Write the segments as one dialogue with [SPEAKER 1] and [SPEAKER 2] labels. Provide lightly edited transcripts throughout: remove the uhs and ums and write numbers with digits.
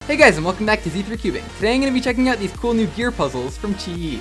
[SPEAKER 1] Hey guys, and welcome back to Z3 Cubing. Today I'm going to be checking out these cool new gear puzzles from QiYi.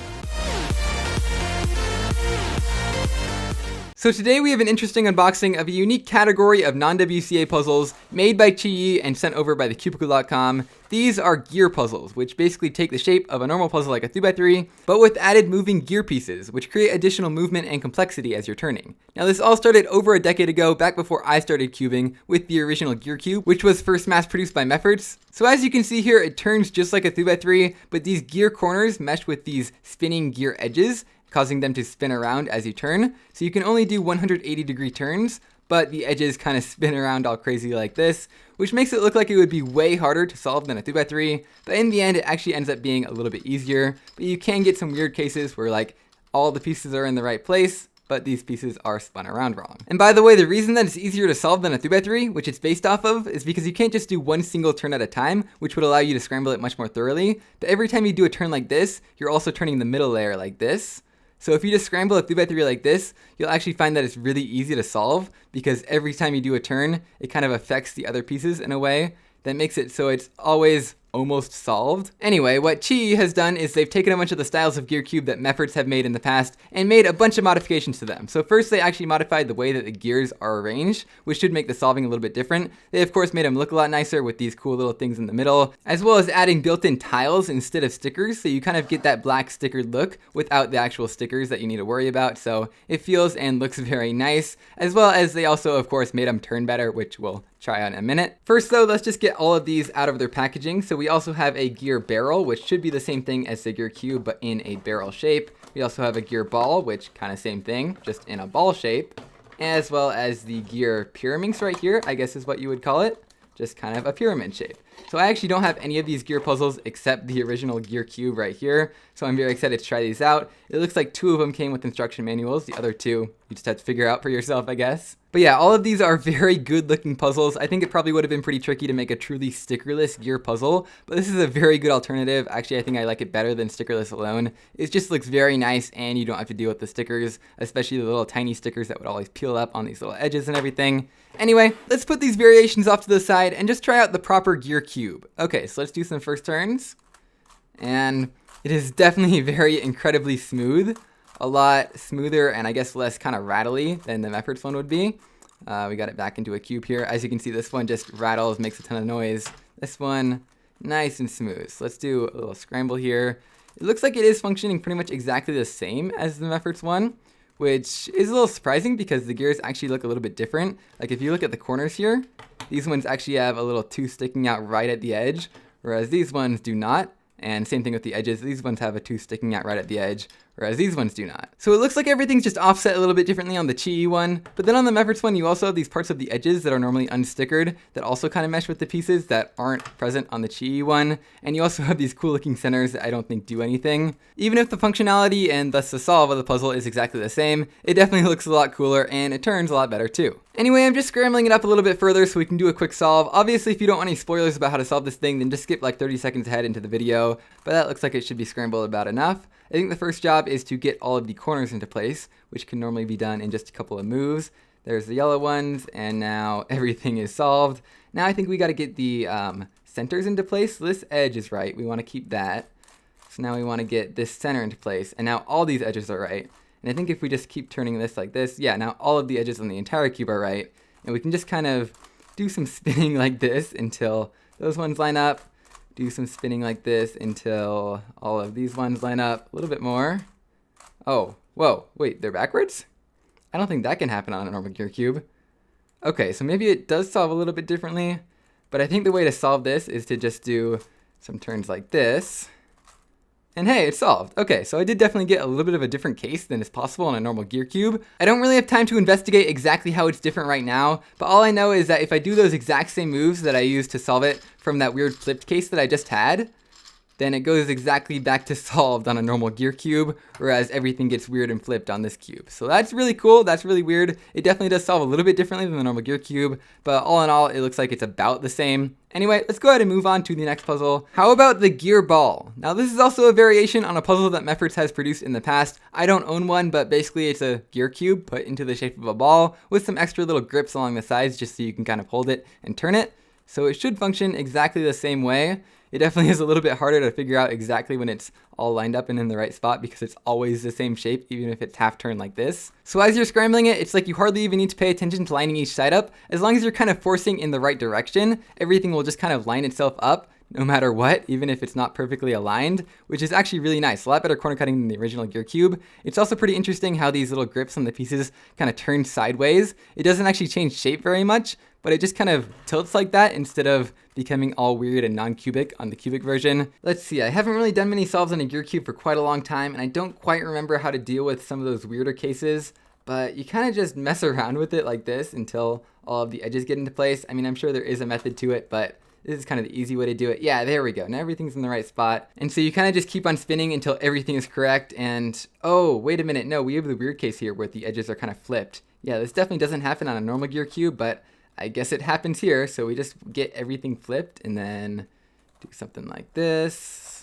[SPEAKER 1] So today we have an interesting unboxing of a unique category of non-WCA puzzles made by QiYi and sent over by thecubicle.com. These are gear puzzles, which basically take the shape of a normal puzzle like a 3x3, but with added moving gear pieces, which create additional movement and complexity as you're turning. Now this all started over a decade ago, back before I started cubing, with the original gear cube, which was first mass produced by Mefferts. So as you can see here, it turns just like a 3x3, but these gear corners mesh with these spinning gear edges, causing them to spin around as you turn. So you can only do 180-degree turns, but the edges kind of spin around all crazy like this, which makes it look like it would be way harder to solve than a 3x3, but in the end it actually ends up being a little bit easier. But you can get some weird cases where like all the pieces are in the right place, but these pieces are spun around wrong. And by the way, the reason that it's easier to solve than a 3x3, which it's based off of, is because you can't just do one single turn at a time, which would allow you to scramble it much more thoroughly. But every time you do a turn like this, you're also turning the middle layer like this. So if you just scramble a 3x3 like this, you'll actually find that it's really easy to solve, because every time you do a turn, it kind of affects the other pieces in a way that makes it so it's always almost solved. Anyway, what QiYi has done is they've taken a bunch of the styles of gear cube that Mefferts have made in the past and made a bunch of modifications to them. So first they actually modified the way that the gears are arranged, which should make the solving a little bit different. They of course made them look a lot nicer with these cool little things in the middle, as well as adding built-in tiles instead of stickers, so you kind of get that black stickered look without the actual stickers that you need to worry about. So it feels and looks very nice, as well as they also of course made them turn better, which we'll try on in a minute. First though, let's just get all of these out of their packaging. So we also have a gear barrel, which should be the same thing as the gear cube, but in a barrel shape. We also have a gear ball, which kind of same thing, just in a ball shape, as well as the gear Pyraminx right here, I guess is what you would call it, just kind of a pyramid shape. So I actually don't have any of these gear puzzles except the original gear cube right here, so I'm very excited to try these out. It looks like 2 of them came with instruction manuals, the other 2 you just have to figure out for yourself, I guess. But yeah, all of these are very good looking puzzles. I think it probably would have been pretty tricky to make a truly stickerless gear puzzle, but this is a very good alternative. Actually, I think I like it better than stickerless alone. It just looks very nice, and you don't have to deal with the stickers, especially the little tiny stickers that would always peel up on these little edges and everything. Anyway, let's put these variations off to the side and just try out the proper gear cube. Okay, so let's do some first turns. And it is definitely very incredibly smooth. A lot smoother and I guess less kind of rattly than the Mefferts one would be. We got it back into a cube here. As you can see, this one just rattles, makes a ton of noise. This one, nice and smooth. So let's do a little scramble here. It looks like it is functioning pretty much exactly the same as the Mefferts one, which is a little surprising because the gears actually look a little bit different. Like if you look at the corners here, these ones actually have a little 2 sticking out right at the edge, whereas these ones do not. And same thing with the edges. These ones have a 2 sticking out right at the edge, whereas these ones do not. So it looks like everything's just offset a little bit differently on the QiYi one, but then on the Mefferts one, you also have these parts of the edges that are normally unstickered that also kind of mesh with the pieces that aren't present on the QiYi one. And you also have these cool looking centers that I don't think do anything. Even if the functionality and thus the solve of the puzzle is exactly the same, it definitely looks a lot cooler and it turns a lot better too. Anyway, I'm just scrambling it up a little bit further so we can do a quick solve. Obviously, if you don't want any spoilers about how to solve this thing, then just skip like 30 seconds ahead into the video, but that looks like it should be scrambled about enough. I think the first job is to get all of the corners into place, which can normally be done in just a couple of moves. There's the yellow ones, and now everything is solved. Now I think we got to get the centers into place. So this edge is right. We want to keep that. So now we want to get this center into place, and now all these edges are right. And I think if we just keep turning this like this, yeah, now all of the edges on the entire cube are right. And we can just kind of do some spinning like this until those ones line up. Do some spinning like this until all of these ones line up. A little bit more. Oh, whoa, wait, they're backwards? I don't think that can happen on a normal gear cube. Okay, so maybe it does solve a little bit differently, but I think the way to solve this is to just do some turns like this. And hey, it's solved. Okay, so I did definitely get a little bit of a different case than is possible on a normal gear cube. I don't really have time to investigate exactly how it's different right now, but all I know is that if I do those exact same moves that I used to solve it from that weird flipped case that I just had, then it goes exactly back to solved on a normal gear cube, whereas everything gets weird and flipped on this cube. So that's really cool, that's really weird. It definitely does solve a little bit differently than the normal gear cube, but all in all, it looks like it's about the same. Anyway, let's go ahead and move on to the next puzzle. How about the gear ball? Now this is also a variation on a puzzle that Mefferts has produced in the past. I don't own one, but basically it's a gear cube put into the shape of a ball with some extra little grips along the sides just so you can kind of hold it and turn it. So it should function exactly the same way. It definitely is a little bit harder to figure out exactly when it's all lined up and in the right spot because it's always the same shape, even if it's half turned like this. So as you're scrambling it, it's like you hardly even need to pay attention to lining each side up. As long as you're kind of forcing in the right direction, everything will just kind of line itself up no matter what, even if it's not perfectly aligned, which is actually really nice. A lot better corner cutting than the original gear cube. It's also pretty interesting how these little grips on the pieces kind of turn sideways. It doesn't actually change shape very much, but it just kind of tilts like that instead of becoming all weird and non-cubic on the cubic version. Let's see, I haven't really done many solves on a gear cube for quite a long time, and I don't quite remember how to deal with some of those weirder cases, but you kind of just mess around with it like this until all of the edges get into place. I mean, I'm sure there is a method to it, but this is kind of the easy way to do it. Yeah, there we go. Now everything's in the right spot. And so you kind of just keep on spinning until everything is correct. And, oh, wait a minute. No, we have the weird case here where the edges are kind of flipped. Yeah, this definitely doesn't happen on a normal gear cube, but I guess it happens here. So we just get everything flipped and then do something like this.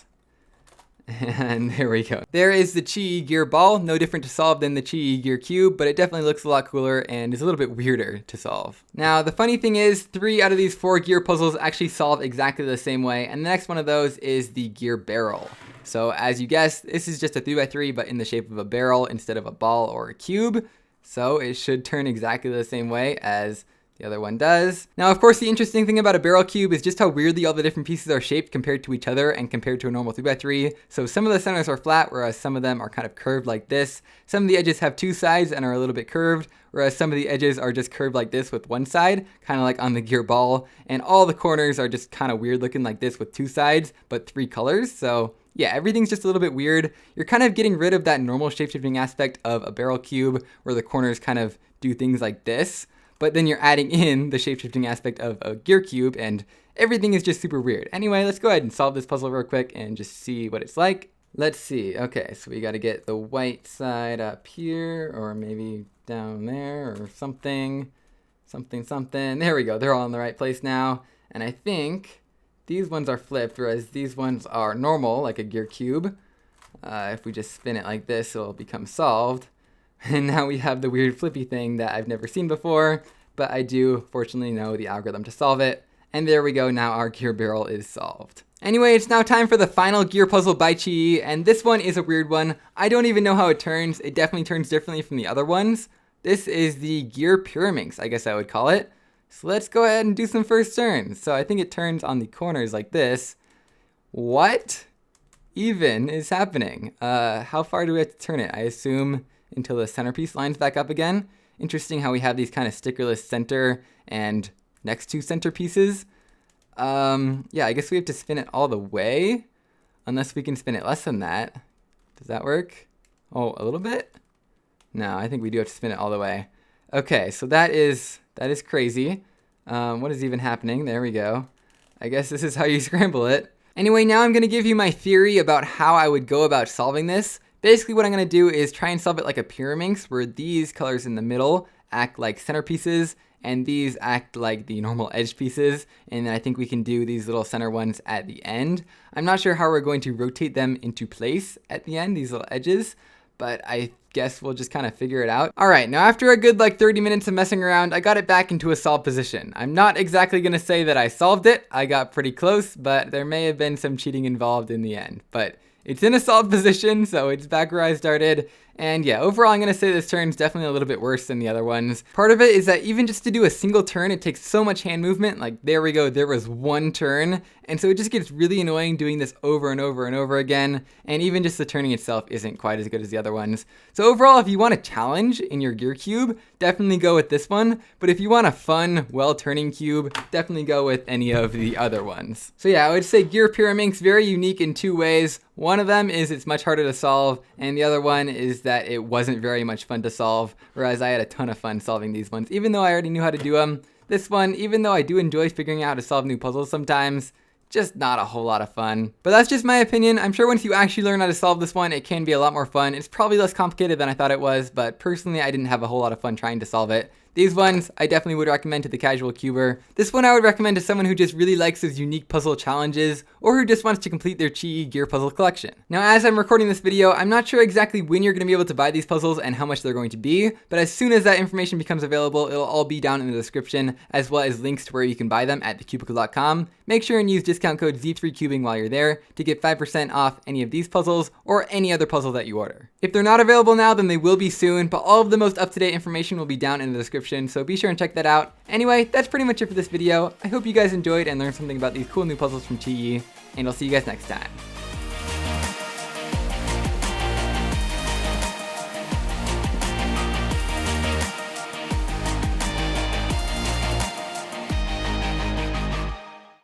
[SPEAKER 1] And there we go. There is the QiYi gear ball. No different to solve than the QiYi gear cube, but it definitely looks a lot cooler and is a little bit weirder to solve. Now, the funny thing is 3 out of these 4 gear puzzles actually solve exactly the same way. And the next one of those is the gear barrel. So as you guessed, this is just a 3x3, but in the shape of a barrel instead of a ball or a cube. So it should turn exactly the same way as the other one does. Now, of course, the interesting thing about a barrel cube is just how weirdly all the different pieces are shaped compared to each other and compared to a normal 3x3. So some of the centers are flat, whereas some of them are kind of curved like this. Some of the edges have 2 sides and are a little bit curved, whereas some of the edges are just curved like this with 1 side, kind of like on the gear ball. And all the corners are just kind of weird looking like this with 2 sides, but 3 colors. So yeah, everything's just a little bit weird. You're kind of getting rid of that normal shape-shifting aspect of a barrel cube where the corners kind of do things like this. But then you're adding in the shape-shifting aspect of a gear cube, and everything is just super weird. Anyway, let's go ahead and solve this puzzle real quick and just see what it's like. Let's see. Okay, so we got to get the white side up here, or maybe down there, or something. There we go. They're all in the right place now. And I think these ones are flipped, whereas these ones are normal, like a gear cube. If we just spin it like this, it'll become solved. And now we have the weird flippy thing that I've never seen before, but I do fortunately know the algorithm to solve it. And there we go, now our gear barrel is solved. Anyway, it's now time for the final gear puzzle by QiYi, and this one is a weird one. I don't even know how it turns. It definitely turns differently from the other ones. This is the gear Pyraminx, I guess I would call it. So let's go ahead and do some first turns. So I think it turns on the corners like this. What even is happening? How far do we have to turn it? I assume until the centerpiece lines back up again. Interesting how we have these kind of stickerless center and next to centerpieces. Yeah, I guess we have to spin it all the way, unless we can spin it less than that. Does that work? Oh, a little bit? No, I think we do have to spin it all the way. Okay, so that is crazy. What is even happening? There we go. I guess this is how you scramble it. Anyway, now I'm going to give you my theory about how I would go about solving this. Basically, what I'm going to do is try and solve it like a Pyraminx, where these colors in the middle act like centerpieces, and these act like the normal edge pieces, and then I think we can do these little center ones at the end. I'm not sure how we're going to rotate them into place at the end, these little edges, but I guess we'll just kind of figure it out. All right, now after a good like 30 minutes of messing around, I got it back into a solved position. I'm not exactly going to say that I solved it. I got pretty close, but there may have been some cheating involved in the end, but it's in a solved position, so it's back where I started. And yeah, overall, I'm going to say this turn's definitely a little bit worse than the other ones. Part of it is that even just to do a single turn, it takes so much hand movement. Like, there we go, there was 1 turn. And so it just gets really annoying doing this over and over and over again. And even just the turning itself isn't quite as good as the other ones. So overall, if you want a challenge in your gear cube, definitely go with this one. But if you want a fun, well-turning cube, definitely go with any of the other ones. So yeah, I would say gear Pyraminx, very unique in 2 ways. One of them is it's much harder to solve, and the other one is that it wasn't very much fun to solve, whereas I had a ton of fun solving these ones. Even though I already knew how to do them, this one, even though I do enjoy figuring out how to solve new puzzles sometimes, just not a whole lot of fun. But that's just my opinion. I'm sure once you actually learn how to solve this one, it can be a lot more fun. It's probably less complicated than I thought it was, but personally I didn't have a whole lot of fun trying to solve it. These ones I definitely would recommend to the casual cuber. This one I would recommend to someone who just really likes those unique puzzle challenges, or who just wants to complete their QiYi gear puzzle collection. Now, as I'm recording this video, I'm not sure exactly when you're going to be able to buy these puzzles and how much they're going to be, but as soon as that information becomes available, it'll all be down in the description, as well as links to where you can buy them at thecubicle.com. Make sure and use discount code Z3Cubing while you're there to get 5% off any of these puzzles or any other puzzle that you order. If they're not available now, then they will be soon, but all of the most up-to-date information will be down in the description, so be sure and check that out. Anyway, that's pretty much it for this video. I hope you guys enjoyed and learned something about these cool new puzzles from QiYi, and I'll see you guys next time.